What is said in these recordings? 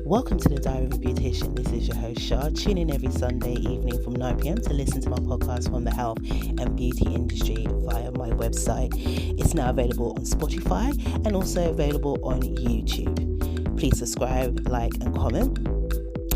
Welcome to the Diary of a Beautician. This is your host Shah. Tune in every Sunday evening from 9 p.m. to listen to my podcast from the health and beauty industry via my website. It's now available on Spotify and also available on YouTube. Please subscribe, like, and comment.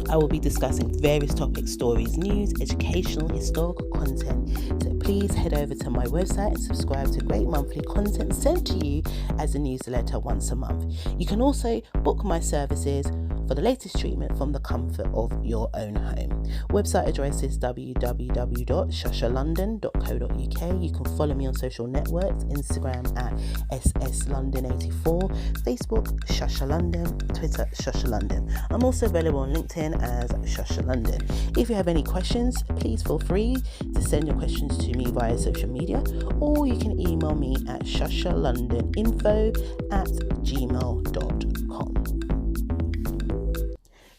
I will be discussing various topics, stories, news, educational, historical content. So please head over to my website and subscribe to great monthly content sent to you as a newsletter once a month. You can also book my services for the latest treatment from the comfort of your own home. Website address is www.shashalondon.co.uk. You can follow me on social networks, Instagram at shashalondon84, Facebook shashalondon, Twitter shashalondon. I'm also available on LinkedIn as shashalondon. If you have any questions, please feel free to send your questions to me via social media, or you can email me at shashalondoninfo@gmail.com.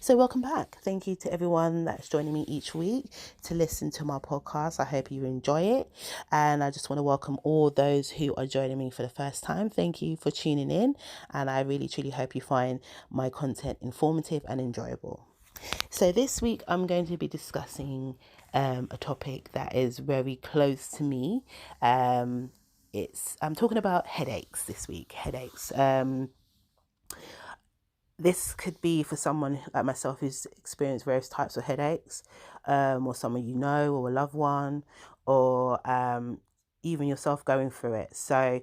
So welcome back. Thank you to everyone that's joining me each week to listen to my podcast. I hope you enjoy it. And I just want to welcome all those who are joining me for the first time. Thank you for tuning in. And I really, truly hope you find my content informative and enjoyable. So this week I'm going to be discussing a topic that is very close to me. I'm talking about headaches this week. Headaches. This could be for someone like myself who's experienced various types of headaches, or someone you know, or a loved one, or even yourself going through it. So,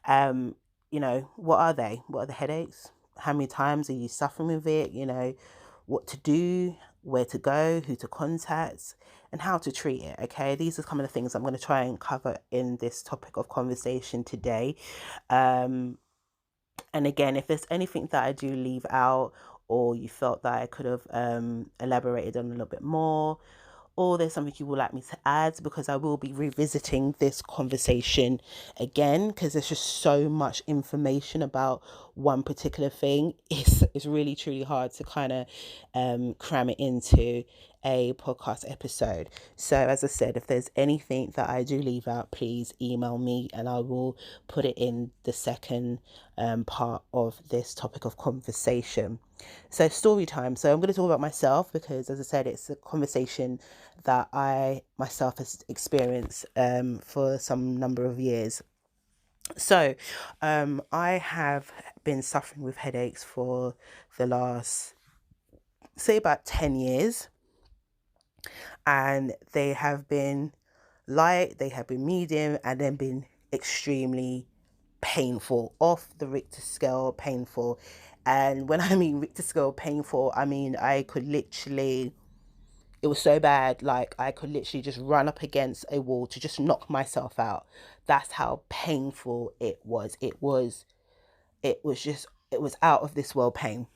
what are they? What are the headaches? How many times are you suffering with it? What to do, where to go, who to contact, and how to treat it. Okay, these are some of the things I'm going to try and cover in this topic of conversation today. And again, if there's anything that I do leave out, or you felt that I could have elaborated on a little bit more, or there's something you would like me to add, because I will be revisiting this conversation again, because there's just so much information about one particular thing. It's really, truly hard to kind of cram it into a podcast episode. So as I said, if there's anything that I do leave out, please email me and I will put it in the second part of this topic of conversation. So story time. So I'm going to talk about myself because, as I said, it's a conversation that I myself has experienced for some number of years. So I have been suffering with headaches for the last, say, about 10 years. And they have been light, they have been medium, and then been extremely painful, off the Richter scale painful. And when I mean Richter scale painful, I mean I could literally, it was so bad, like I could literally just run up against a wall to just knock myself out. That's how painful it was. It was out of this world pain.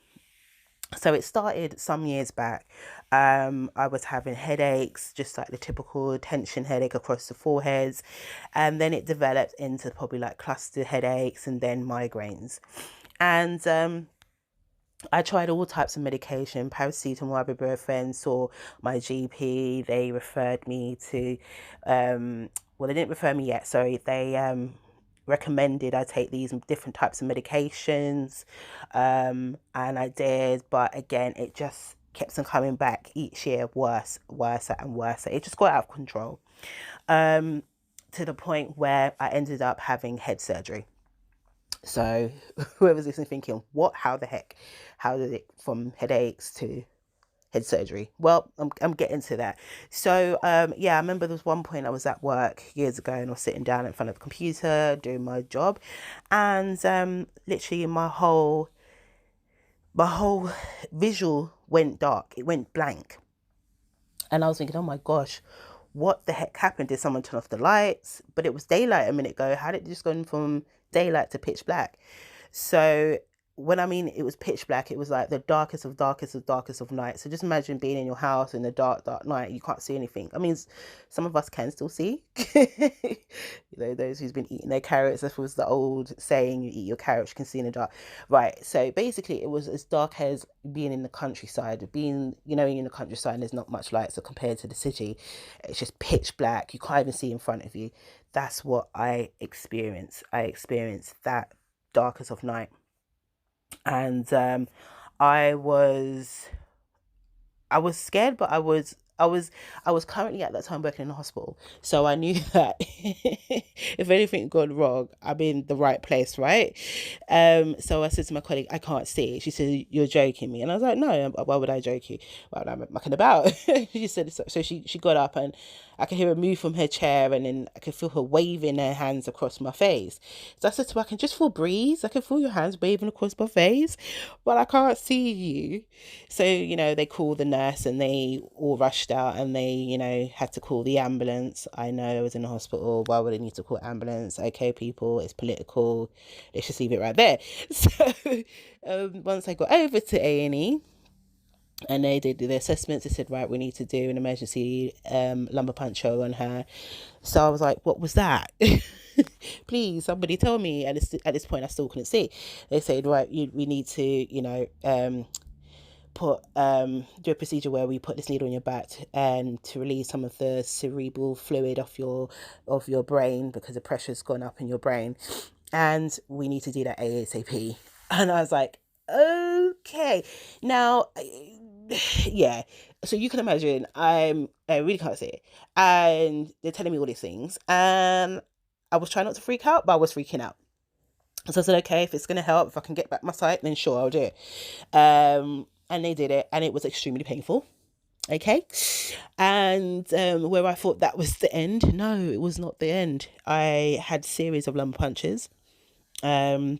So it started some years back. I was having headaches, just like the typical tension headache across the foreheads. And then it developed into probably like cluster headaches and then migraines. And I tried all types of medication, paracetamol, ibuprofen, saw my GP. They referred me to, they didn't refer me yet, sorry. They recommended I take these different types of medications, and I did, but again it just kept on coming back each year, worse and worse. It just got out of control, to the point where I ended up having head surgery. So whoever's listening thinking, what, how the heck, how did it from headaches to head surgery? Well, I'm getting to that. So I remember there was one point I was at work years ago and I was sitting down in front of the computer doing my job, and literally my whole visual went dark. It went blank, and I was thinking, oh my gosh, what the heck happened? Did someone turn off the lights? But it was daylight a minute ago. How did it just go from daylight to pitch black? So when I mean it was pitch black, it was like the darkest of night. So just imagine being in your house in the dark night. You can't see anything. I mean, some of us can still see. Those who's been eating their carrots. That was the old saying, you eat your carrots, you can see in the dark. Right. So basically it was as dark as being in the countryside. Being, in the countryside, there's not much light. So compared to the city, it's just pitch black. You can't even see in front of you. That's what I experienced. I experienced that darkest of night. And I was I was scared, but I was currently at that time working in the hospital, so I knew that if anything gone wrong, I'm in the right place, right? So I said to my colleague, I can't see. She said, "You're joking me," and I was like, "No, why would I joke you? Well, I'm mucking about." She said, so she got up, and I could hear her move from her chair, and then I could feel her waving her hands across my face. So I said to her, "I can just feel breeze. I can feel your hands waving across my face, but I can't see you." So, they called the nurse and they all rushed out, and they, had to call the ambulance. I know I was in the hospital. Why would they need to call ambulance? Okay, people, it's political. Let's just leave it right there. So, once I got over to A&E, and they did the assessments, they said, right, we need to do an emergency lumbar puncture on her. So I was like, what was that? Please, somebody tell me. At this point, I still couldn't see. They said, right, we need to, put do a procedure where we put this needle on your back and to release some of the cerebral fluid of your brain, because the pressure's gone up in your brain, and we need to do that ASAP. And I was like, okay. Now, yeah, so you can imagine I really can't see it, and they're telling me all these things, and I was trying not to freak out, but I was freaking out. So I said, okay, if it's going to help, if I can get back my sight, then sure, I'll do it. And they did it, and it was extremely painful. Okay. And where I thought that was the end, no, it was not the end. I had a series of lumbar punctures, and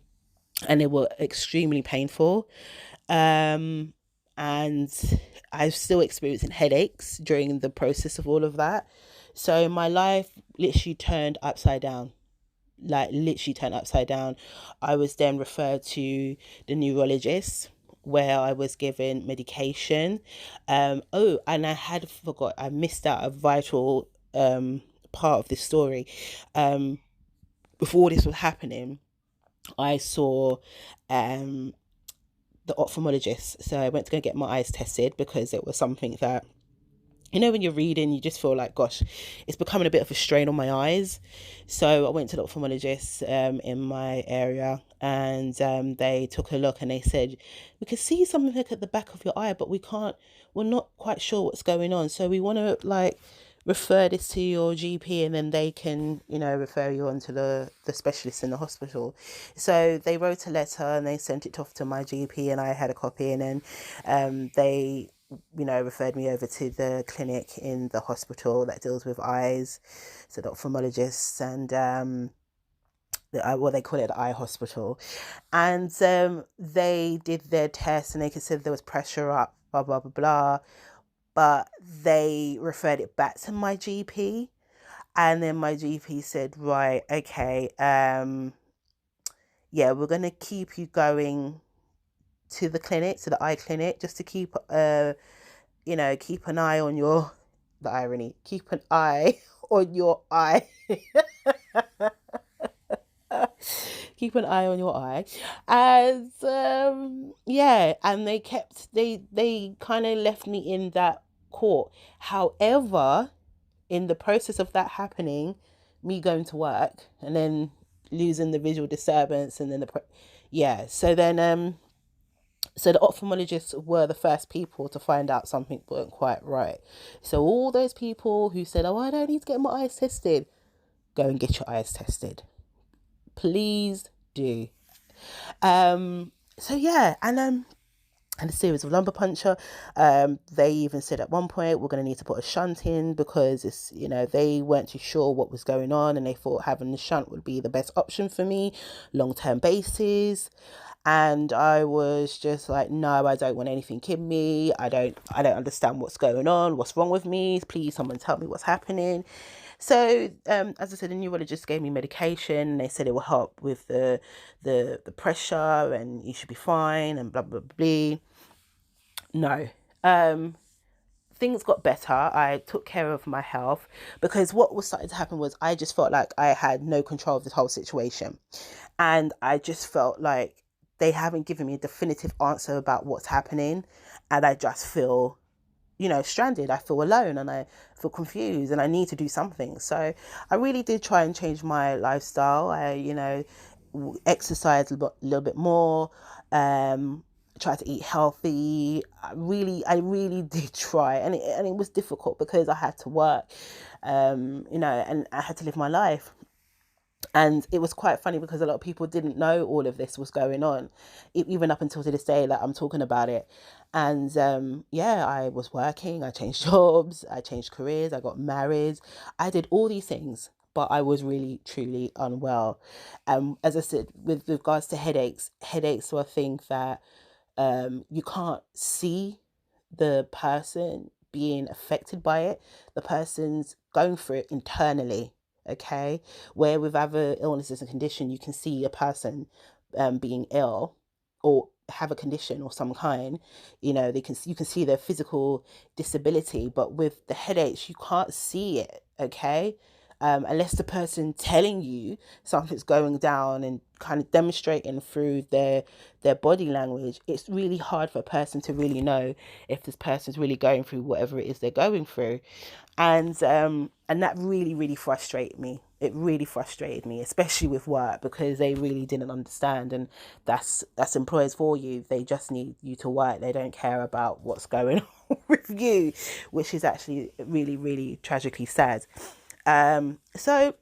they were extremely painful. Um, and I was still experiencing headaches during the process of all of that. So my life literally turned upside down, like literally turned upside down. I was then referred to the neurologist, where I was given medication. Oh, and I missed out a vital part of this story. Before this was happening, I saw the ophthalmologist. So I went to go get my eyes tested, because it was something that, when you're reading, you just feel like, gosh, it's becoming a bit of a strain on my eyes. So I went to the ophthalmologist in my area, and they took a look, and they said, we can see something at the back of your eye, but we're not quite sure what's going on. So we want to refer this to your GP, and then they can, refer you on to the specialist in the hospital. So they wrote a letter and they sent it off to my GP, and I had a copy, and then they referred me over to the clinic in the hospital that deals with eyes, so the ophthalmologists, and they call it the eye hospital. And they did their tests, and they could see there was pressure up, blah blah blah blah, but they referred it back to my GP, and then my GP said, right, okay, yeah, we're gonna keep you going to the clinic, to the eye clinic, just to keep keep an eye on the irony, keep an eye on your eye. Keep an eye on your eye. And yeah, and they kind of left me in that court. However, in the process of that happening, me going to work and then losing the visual disturbance, and then so then so the ophthalmologists were the first people to find out something wasn't quite right. So all those people who said, oh, I don't need to get my eyes tested, go and get your eyes tested. Please do. So yeah, and a series of lumbar puncture. They even said at one point, we're going to need to put a shunt in, because it's, they weren't too sure what was going on, and they thought having the shunt would be the best option for me, long-term basis. And I was just like, no, I don't want anything in me. I don't understand what's going on. What's wrong with me? Please, someone tell me what's happening. So, as I said, the neurologist gave me medication. They said it will help with the pressure, and you should be fine, and blah blah blah. No. Things got better. I took care of my health, because what was starting to happen was I just felt like I had no control of this whole situation, and I just felt like they haven't given me a definitive answer about what's happening, and I just feel stranded. I feel alone, and I feel confused, and I need to do something. So I really did try and change my lifestyle. I exercised a little bit more. tried to eat healthy. I really did try, and it was difficult because I had to work, and I had to live my life. And it was quite funny because a lot of people didn't know all of this was going on, even up until to this day that I'm talking about it. And yeah, I was working, I changed jobs, I changed careers, I got married, I did all these things, but I was really truly unwell. As I said, with regards to headaches are a thing that you can't see the person being affected by it. The person's going through it internally. Okay, where with other illnesses and condition, you can see a person being ill or have a condition or some kind. You can see their physical disability, but with the headaches, you can't see it. Okay, unless the person telling you something's going down and kind of demonstrating through their body language, it's really hard for a person to really know if this person's really going through whatever it is they're going through. And that really frustrated me. It really frustrated me, especially with work, because they really didn't understand. And that's employers for you. They just need you to work. They don't care about what's going on with you, which is actually really tragically sad. So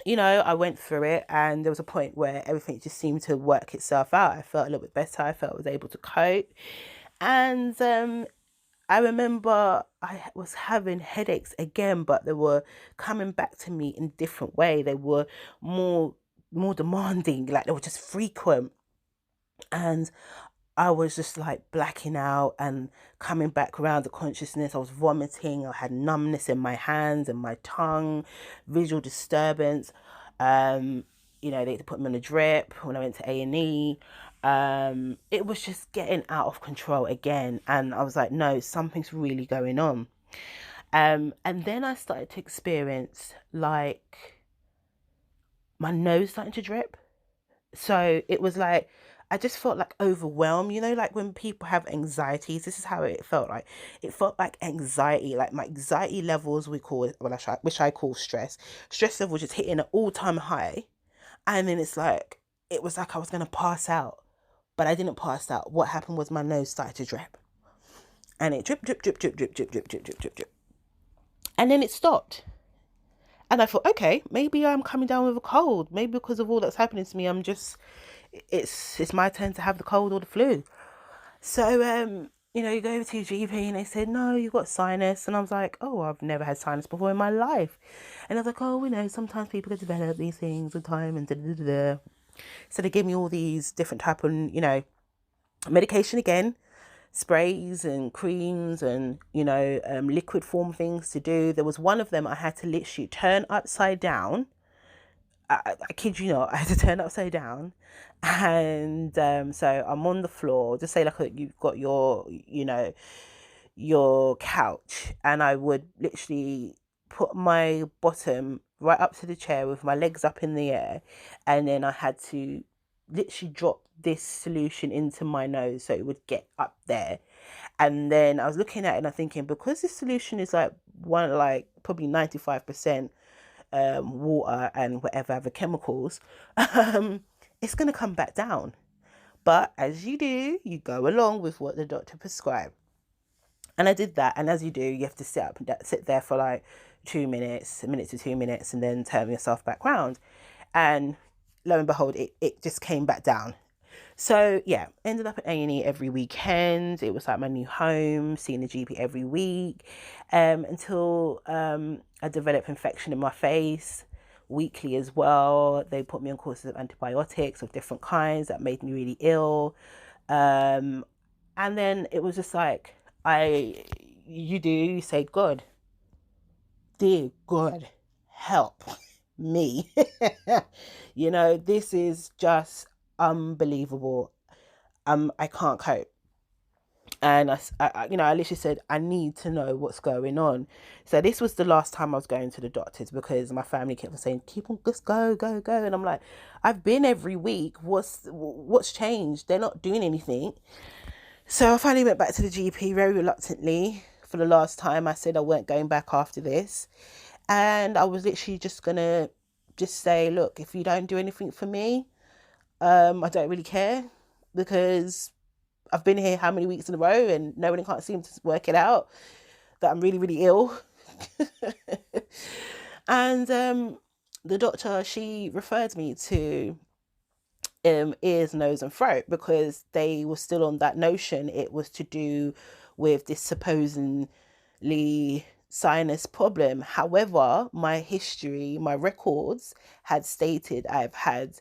I went through it, and there was a point where everything just seemed to work itself out. I felt a little bit better. I felt I was able to cope. And I remember I was having headaches again, but they were coming back to me in a different way. They were more demanding, like they were just frequent. And I was just like blacking out and coming back around the consciousness. I was vomiting. I had numbness in my hands and my tongue, visual disturbance. Um, they had to put me on a drip when I went to A&E. It was just getting out of control again. And I was like, no, something's really going on. And then I started to experience like my nose starting to drip. So it was like I just felt like overwhelmed, like when people have anxieties. This is how it felt like. It felt like anxiety, like my anxiety levels, we call it, well, which I call stress. Stress level just hitting an all-time high, and then it was like I was gonna pass out, but I didn't pass out. What happened was my nose started to drip, and it drip, and then it stopped. And I thought, okay, maybe I'm coming down with a cold. Maybe because of all that's happening to me, it's my turn to have the cold or the flu. So you go over to your GP and they said, no, you've got sinus. And I was like, oh, I've never had sinus before in my life. And I was like, oh, sometimes people can develop these things with time and da da da da. So they gave me all these different type of, medication again, sprays and creams and, liquid form things to do. There was one of them I had to literally turn upside down. I kid you not, I had to turn upside down. And so I'm on the floor, just say like you've got your couch, and I would literally put my bottom right up to the chair with my legs up in the air, and then I had to literally drop this solution into my nose so it would get up there. And then I was looking at it and I'm thinking, because this solution is like probably 95% water and whatever other chemicals, it's going to come back down. But as you do, you go along with what the doctor prescribed. And I did that. And as you do, you have to sit there for like 2 minutes, a minute to 2 minutes, and then turn yourself back round. And lo and behold, it just came back down. So yeah, ended up at A&E every weekend. It was like my new home, seeing the GP every week, until I developed infection in my face weekly as well. They put me on courses of antibiotics of different kinds that made me really ill. And then it was just like, you say, God, dear God, help me. This is just unbelievable. I can't cope. And I literally said, I need to know what's going on. So this was the last time I was going to the doctors, because my family kept on saying, keep on, just go. And I'm like, I've been every week. What's changed? They're not doing anything. So I finally went back to the GP very reluctantly. For the last time, I said I weren't going back after this. And I was literally just going to just say, look, if you don't do anything for me, I don't really care, because I've been here how many weeks in a row and no one can't seem to work it out that I'm really, really ill. And the doctor, she referred me to ears, nose, and throat because they were still on that notion it was to do with this supposedly sinus problem. However, my history, my records had stated I've had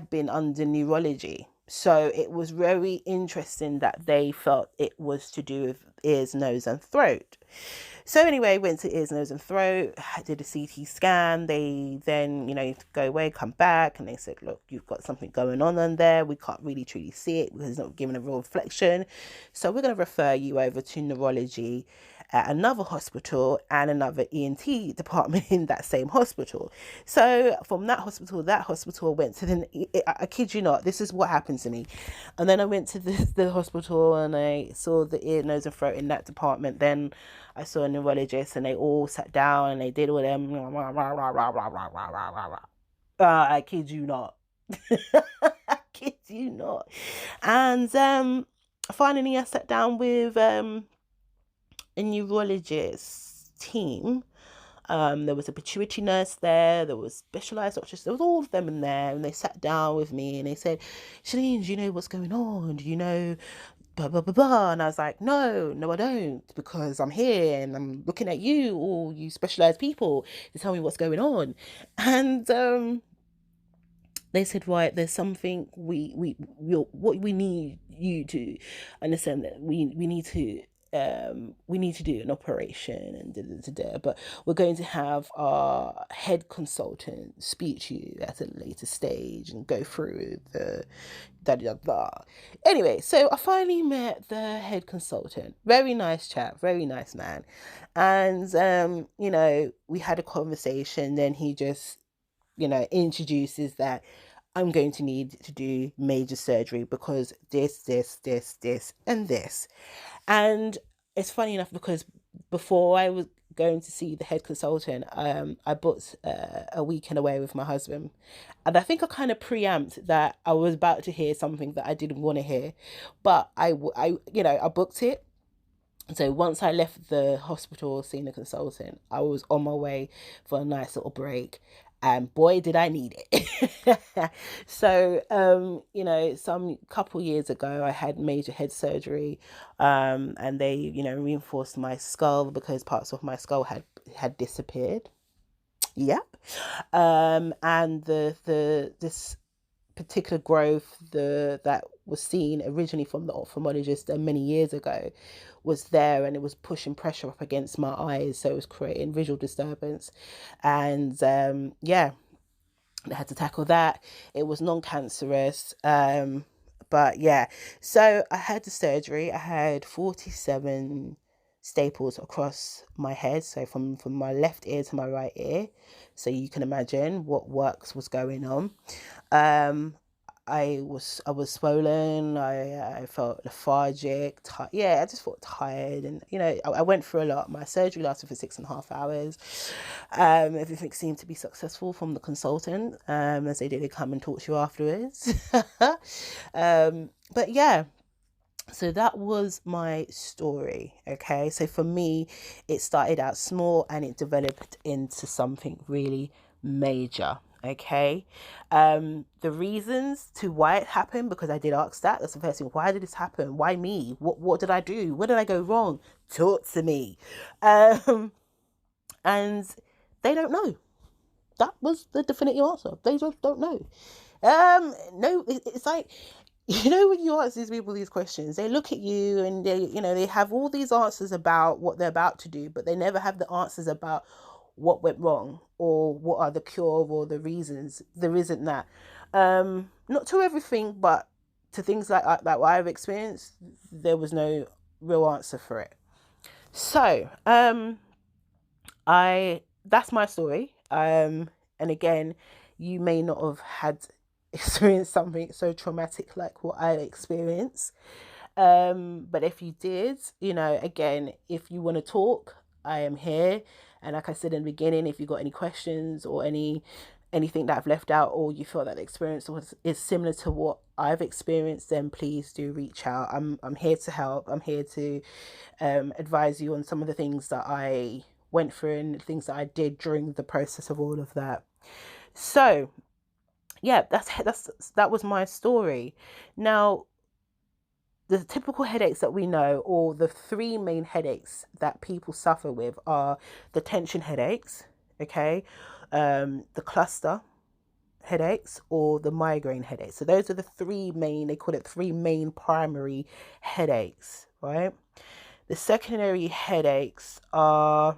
been under neurology. So it was very interesting that they felt it was to do with ears, nose, and throat. So anyway, went to ears, nose, and throat. I did a CT scan. They then, go away, come back, and they said, "Look, you've got something going on there. We can't really truly see it because it's not giving a real reflection. So we're going to refer you over to neurology at another hospital and another ENT department in that same hospital." So from that hospital went to I kid you not, this is what happened to me. And then I went to the hospital and I saw the ear, nose, and throat in that department. Then I saw a neurologist and they all sat down and they did all them. I kid you not. I kid you not. And finally I sat down with a neurologist team. There was a pituitary nurse there was specialized doctors, there was all of them in there, and they sat down with me and they said, "Shalene, do you know what's going on? Do you know blah blah blah blah?" And I was like, no, I don't, because I'm here and I'm looking at you, all you specialized people, to tell me what's going on. And they said, right, there's something what we need you to understand, that we need to do an operation and but we're going to have our head consultant speak to you at a later stage and go through the da da da. Anyway, so I finally met the head consultant. Very nice chap, very nice man. And we had a conversation. Then he just introduces that I'm going to need to do major surgery because this, and this. And it's funny enough because before I was going to see the head consultant, I booked a weekend away with my husband. And I think I kind of preempt that I was about to hear something that I didn't want to hear. But I booked it. So once I left the hospital seeing the consultant, I was on my way for a nice little break. And boy, did I need it. So, some couple years ago, I had major head surgery, and they, reinforced my skull because parts of my skull had disappeared. Yep. And this particular growth that was seen originally from the ophthalmologist many years ago was there, and it was pushing pressure up against my eyes, so it was creating visual disturbance. And I had to tackle that. It was non-cancerous, but yeah, so I had the surgery. I had 47 staples across my head, so from my left ear to my right ear, so you can imagine what works was going on. I was swollen. I felt lethargic. I just felt tired, and I went through a lot. My surgery lasted for 6.5 hours. Everything seemed to be successful from the consultant, as they did come and talk to you afterwards. But yeah. So that was my story. Okay, so for me, it started out small and it developed into something really major. Okay, the reasons to why it happened, because I did ask that. That's the first thing. Why did this happen? Why me? What did I do? Where did I go wrong? Talk to me. And they don't know. That was the definitive answer. They just don't know. No, it's like, when you ask these people these questions, they look at you and they have all these answers about what they're about to do, but they never have the answers about what went wrong or what are the cure or the reasons. There isn't that. Not to everything, but to things like what I've experienced, there was no real answer for it. So, that's my story. And again, you may not have had experienced something so traumatic like what I experienced. But if you did, again, if you want to talk, I am here. And like I said in the beginning, if you got any questions or any anything that I've left out, or you feel that the experience is similar to what I've experienced, then please do reach out. I'm here to help. I'm here to advise you on some of the things that I went through and things that I did during the process of all of that. So yeah, that was my story. Now, the typical headaches that we know, or the three main headaches that people suffer with, are the tension headaches, okay, the cluster headaches, or the migraine headaches. So those are the three main, they call it three main primary headaches, right? The secondary headaches are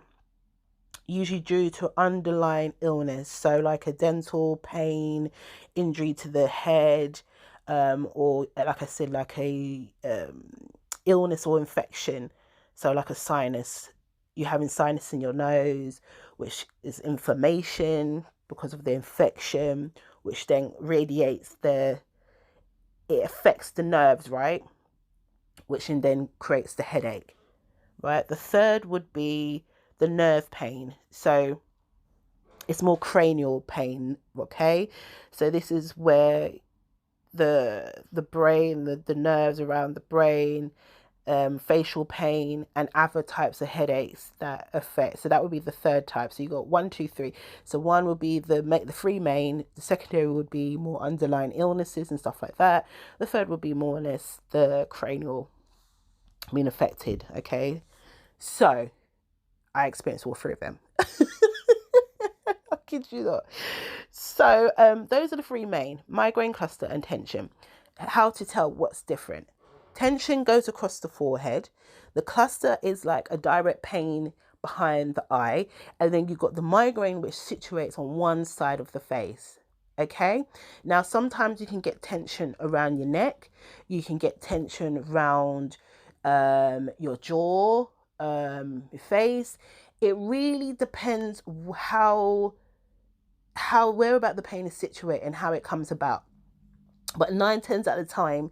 usually due to underlying illness, so like a dental pain, injury to the head, or like I said, like a illness or infection, so like a sinus. You're having sinus in your nose, which is inflammation because of the infection, which then it affects the nerves, right? Which then creates the headache, right? The third would be the nerve pain. So it's more cranial pain, okay? So this is where the brain, the nerves around the brain, facial pain, and other types of headaches that affect. So that would be the third type. So you got 1, 2, 3. So one would be the three main. The secondary would be more underlying illnesses and stuff like that. The third would be more or less the cranial being affected. Okay, so I experienced all three of them. I kid you not. So those are the three main: migraine, cluster, and tension. How to tell what's different. Tension goes across the forehead. The cluster is like a direct pain behind the eye. And then you've got the migraine, which situates on one side of the face. Okay. Now, sometimes you can get tension around your neck. You can get tension around your jaw, your face. It really depends where about the pain is situated and how it comes about. But 9/10 at the time,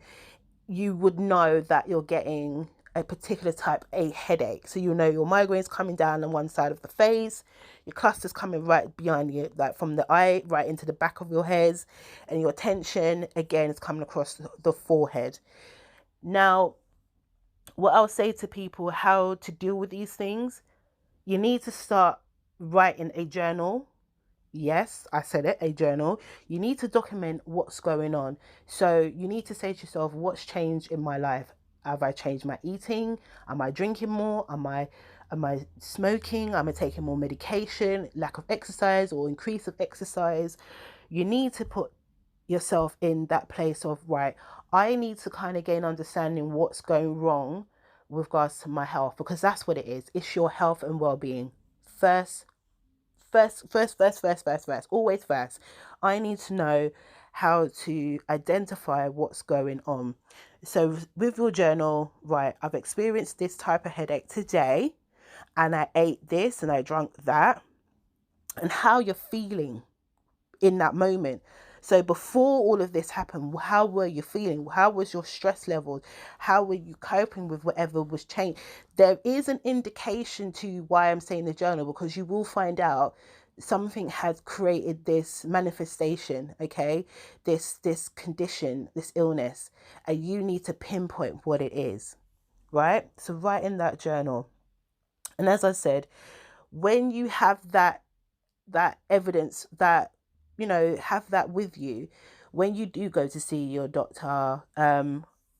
you would know that you're getting a particular type A headache. So you know your migraine's coming down on one side of the face, your cluster's coming right behind you, like from the eye right into the back of your head, and your tension again is coming across the forehead. Now, what I'll say to people how to deal with these things, you need to start writing a journal. Yes, I said it, a journal. You need to document what's going on. So you need to say to yourself, what's changed in my life? Have I changed my eating? Am I drinking more? Am I smoking? Am I taking more medication? Lack of exercise or increase of exercise? You need to put yourself in that place of, right, I need to kind of gain understanding what's going wrong with regards to my health, because that's what it is. It's your health and well-being. First, always first. I need to know how to identify what's going on. So with your journal, right, I've experienced this type of headache today, and I ate this and I drank that, and how you're feeling in that moment. So before all of this happened, how were you feeling? How was your stress level? How were you coping with whatever was changed? There is an indication to why I'm saying the journal, because you will find out something has created this manifestation, okay? This condition, this illness, and you need to pinpoint what it is, right? So write in that journal. And as I said, when you have that evidence, that have that with you when you do go to see your doctor,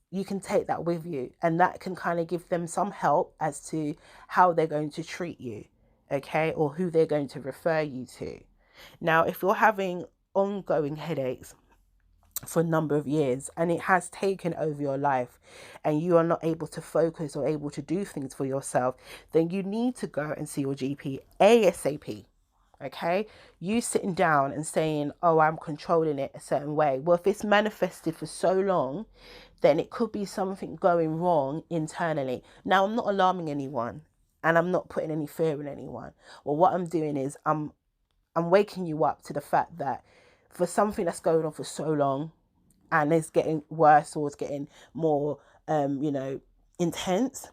you can take that with you, and that can kind of give them some help as to how they're going to treat you, okay, or who they're going to refer you to. Now, if you're having ongoing headaches for a number of years and it has taken over your life and you are not able to focus or able to do things for yourself, then you need to go and see your GP ASAP. Okay, you sitting down and saying, oh, I'm controlling it a certain way. Well, if it's manifested for so long, then it could be something going wrong internally. Now, I'm not alarming anyone and I'm not putting any fear in anyone. Well, what I'm doing is I'm waking you up to the fact that for something that's going on for so long and it's getting worse or it's getting more, intense,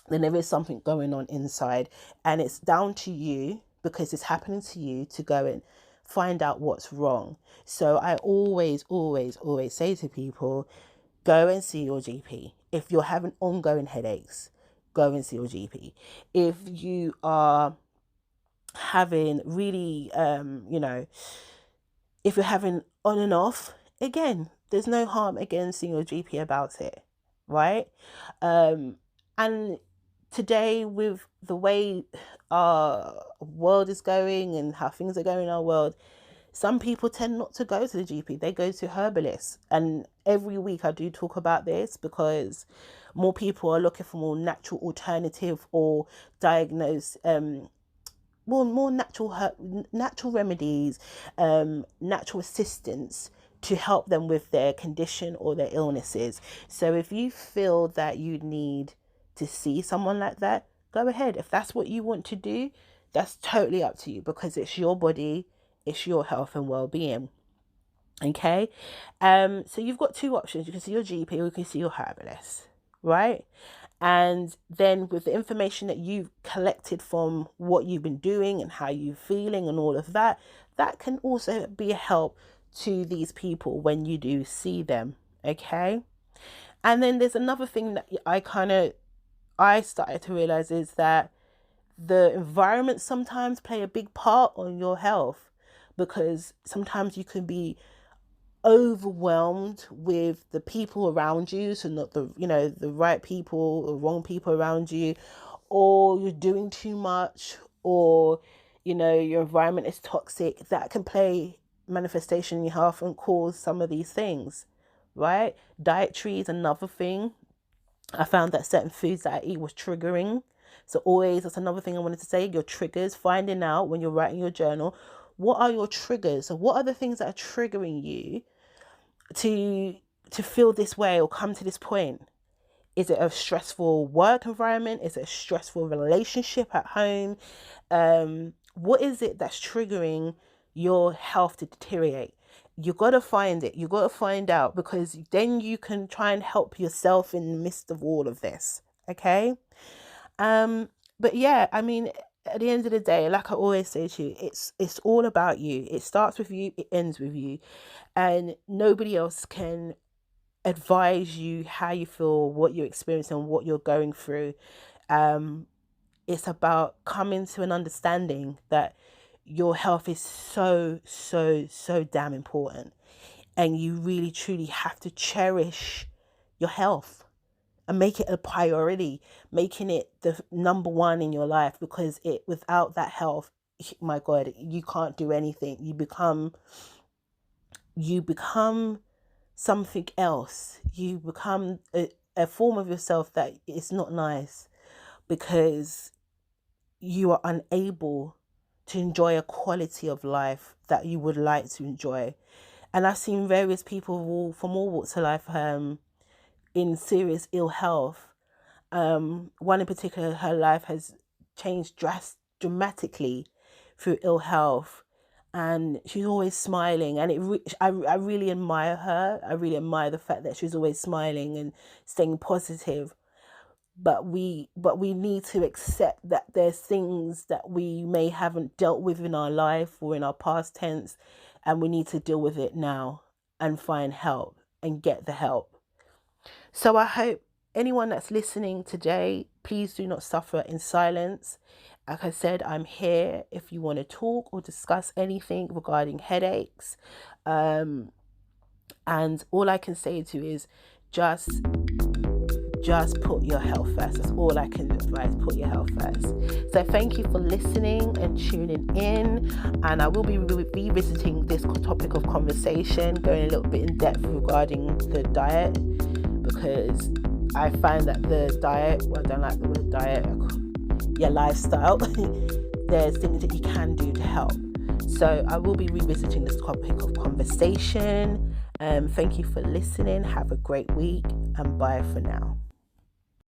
then there is something going on inside, and it's down to you, because it's happening to you, to go and find out what's wrong. So I always say to people, go and see your GP. If you're having ongoing headaches, go and see your GP. If you are having really, if you're having on and off, again, there's no harm again seeing your GP about it, right? And today, with the way our world is going and how things are going in our world, some people tend not to go to the GP. They go to herbalists. And every week I do talk about this because more people are looking for more natural alternative or diagnose more natural remedies, natural assistance to help them with their condition or their illnesses. So if you feel that you need to see someone like that, go ahead. If that's what you want to do, that's totally up to you, because it's your body, it's your health and well-being. Okay, so you've got two options. You can see your GP or you can see your herbalist, right? And then with the information that you've collected from what you've been doing and how you're feeling and all of that, that can also be a help to these people when you do see them. Okay. And then there's another thing that I started to realize is that the environment sometimes play a big part on your health, because sometimes you can be overwhelmed with the people around you, so not the right people or wrong people around you, or you're doing too much, or your environment is toxic. That can play manifestation in your health and cause some of these things, right? Dietary is another thing. I found that certain foods that I eat was triggering. So always, that's another thing I wanted to say, your triggers, finding out when you're writing your journal, what are your triggers? So what are the things that are triggering you to feel this way or come to this point? Is it a stressful work environment? Is it a stressful relationship at home? What is it that's triggering your health to deteriorate? You got to find it. You got to find out, because then you can try and help yourself in the midst of all of this. Okay. But yeah, I mean, at the end of the day, like I always say to you, it's all about you. It starts with you, it ends with you, and nobody else can advise you how you feel, what you're experiencing, what you're going through. It's about coming to an understanding that your health is so damn important, and you really truly have to cherish your health and make it a priority, making it the number one in your life, because without that health, my God, you can't do anything. You become something else. You become a form of yourself that is not nice, because you are unable to enjoy a quality of life that you would like to enjoy. And I've seen various people from all walks of life in serious ill health. One in particular, her life has changed dramatically through ill health, and she's always smiling, and I really admire her. I really admire the fact that she's always smiling and staying positive. But we need to accept that there's things that we may haven't dealt with in our life or in our past tense, and we need to deal with it now and find help and get the help. So I hope anyone that's listening today, please do not suffer in silence. Like I said, I'm here if you want to talk or discuss anything regarding headaches. And all I can say to you is just put your health first. That's all I can advise. Put your health first. So thank you for listening and tuning in. And I will be revisiting this topic of conversation, going a little bit in depth regarding the diet, because I find that the diet, well, I don't like the word diet, your lifestyle, there's things that you can do to help. So I will be revisiting this topic of conversation. Thank you for listening. Have a great week, and bye for now.